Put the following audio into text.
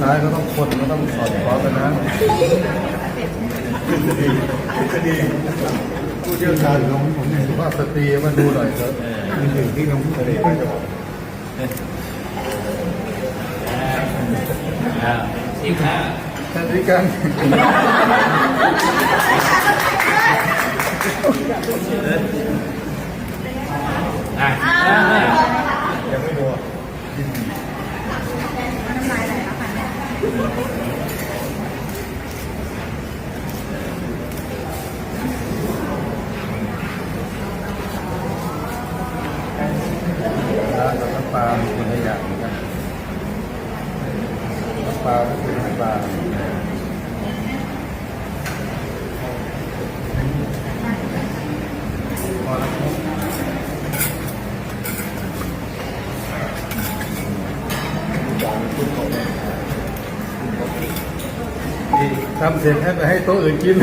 ซ้ายก็ต้องคนก็ต้องสอดคล้องกันนะคดีผู้เชี่ยวชาญของผมสุภาพสตรีมาดูหน่อยเถอะมีสิ่งที่เราพูดอะไรก็จะบอกอีกค่ะท่านที่กันยังไม่ดูน้ำปลาคนละอย่างนะครับน้ำปลาก็คือน้ำปลาพอแล้วทำเสร็จให้ไปให้โต๊ะอื่นกิน